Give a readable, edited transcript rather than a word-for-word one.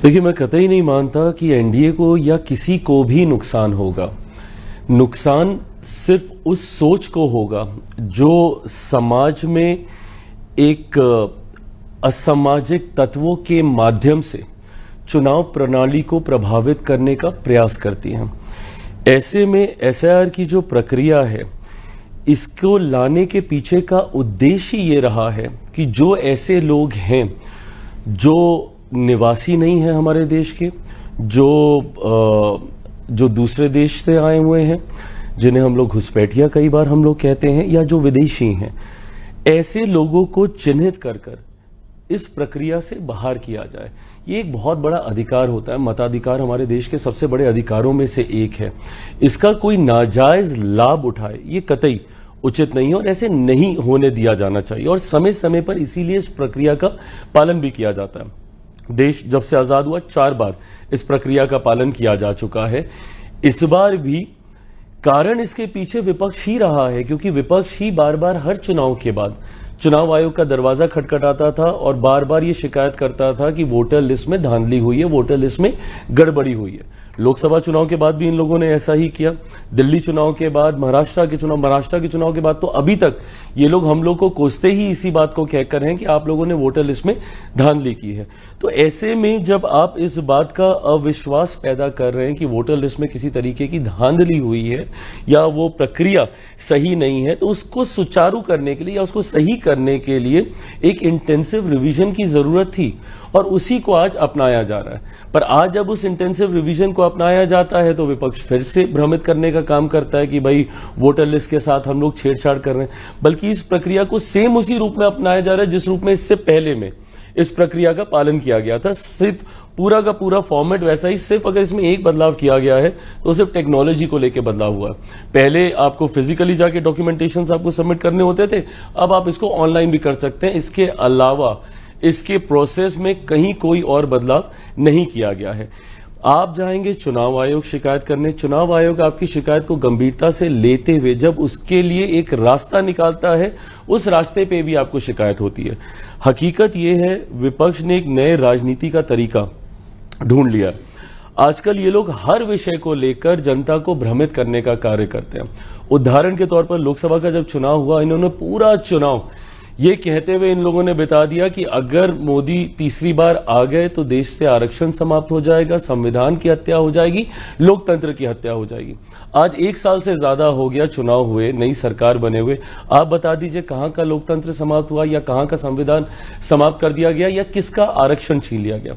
देखिए, मैं कतई नहीं मानता कि एनडीए को या किसी को भी नुकसान होगा। नुकसान सिर्फ उस सोच को होगा जो समाज में एक असामाजिक तत्वों के माध्यम से चुनाव प्रणाली को प्रभावित करने का प्रयास करती हैं। ऐसे में एसआईआर की जो प्रक्रिया है, इसको लाने के पीछे का उद्देश्य ये रहा है कि जो ऐसे लोग हैं जो निवासी नहीं है हमारे देश के, जो दूसरे देश से आए हुए हैं, जिन्हें हम लोग घुसपैठिया कई बार हम लोग कहते हैं, या जो विदेशी हैं, ऐसे लोगों को चिन्हित कर इस प्रक्रिया से बाहर किया जाए। ये एक बहुत बड़ा अधिकार होता है। मताधिकार हमारे देश के सबसे बड़े अधिकारों में से एक है। इसका कोई नाजायज लाभ उठाए, ये कतई उचित नहीं है और ऐसे नहीं होने दिया जाना चाहिए। और समय समय पर इसीलिए इस प्रक्रिया का पालन भी किया जाता है। देश जब से आजाद हुआ 4 बार इस प्रक्रिया का पालन किया जा चुका है। इस बार भी कारण इसके पीछे विपक्ष ही रहा है, क्योंकि विपक्ष ही बार बार हर चुनाव के बाद चुनाव आयोग का दरवाजा खटखटाता था और बार बार ये शिकायत करता था कि वोटर लिस्ट में धांधली हुई है, वोटर लिस्ट में गड़बड़ी हुई है। लोकसभा चुनाव के बाद भी इन लोगों ने ऐसा ही किया, दिल्ली चुनाव के बाद, महाराष्ट्र के चुनाव के बाद, तो अभी तक ये लोग हम लोग को कोसते ही इसी बात को कहकर हैं कि आप लोगों ने वोटर लिस्ट में धांधली की है। तो ऐसे में जब आप इस बात का अविश्वास पैदा कर रहे हैं कि वोटर लिस्ट में किसी तरीके की धांधली हुई है या वो प्रक्रिया सही नहीं है, तो उसको सुचारू करने के लिए या उसको सही करने के लिए एक इंटेंसिव रिवीजन की जरूरत थी और उसी को आज अपनाया जा रहा है। पर आज जब उस इंटेंसिव रिवीजन को अपनाया जाता है तो विपक्ष फिर से भ्रमित करने का काम करता है कि भाई वोटर लिस्ट के साथ हम लोग छेड़छाड़ कर रहे हैं, बल्कि इस प्रक्रिया को सेम उसी रूप में अपनाया जा रहा है जिस रूप में इससे पहले में इस प्रक्रिया का पालन किया गया था। सिर्फ पूरा का पूरा फॉर्मेट वैसा ही, सिर्फ अगर इसमें एक बदलाव किया गया है तो सिर्फ टेक्नोलॉजी को लेकर बदलाव हुआ है। पहले आपको फिजिकली जाके डॉक्यूमेंटेशन आपको सबमिट करने होते थे, अब आप इसको ऑनलाइन भी कर सकते हैं। इसके अलावा इसके प्रोसेस में कहीं कोई और बदलाव नहीं किया गया है। आप जाएंगे चुनाव आयोग शिकायत करने, चुनाव आयोग आपकी शिकायत को गंभीरता से लेते हुए जब उसके लिए एक रास्ता निकालता है, उस रास्ते पे भी आपको शिकायत होती है। हकीकत यह है, विपक्ष ने एक नए राजनीति का तरीका ढूंढ लिया। आजकल ये लोग हर विषय को लेकर जनता को भ्रमित करने का कार्य करते हैं। उदाहरण के तौर पर लोकसभा का जब चुनाव हुआ, इन्होंने पूरा चुनाव ये कहते हुए इन लोगों ने बता दिया कि अगर मोदी तीसरी बार आ गए तो देश से आरक्षण समाप्त हो जाएगा, संविधान की हत्या हो जाएगी, लोकतंत्र की हत्या हो जाएगी। आज 1 साल से ज्यादा हो गया चुनाव हुए, नई सरकार बने हुए। आप बता दीजिए कहां का लोकतंत्र समाप्त हुआ या कहां का संविधान समाप्त कर दिया गया या किसका आरक्षण छीन लिया गया।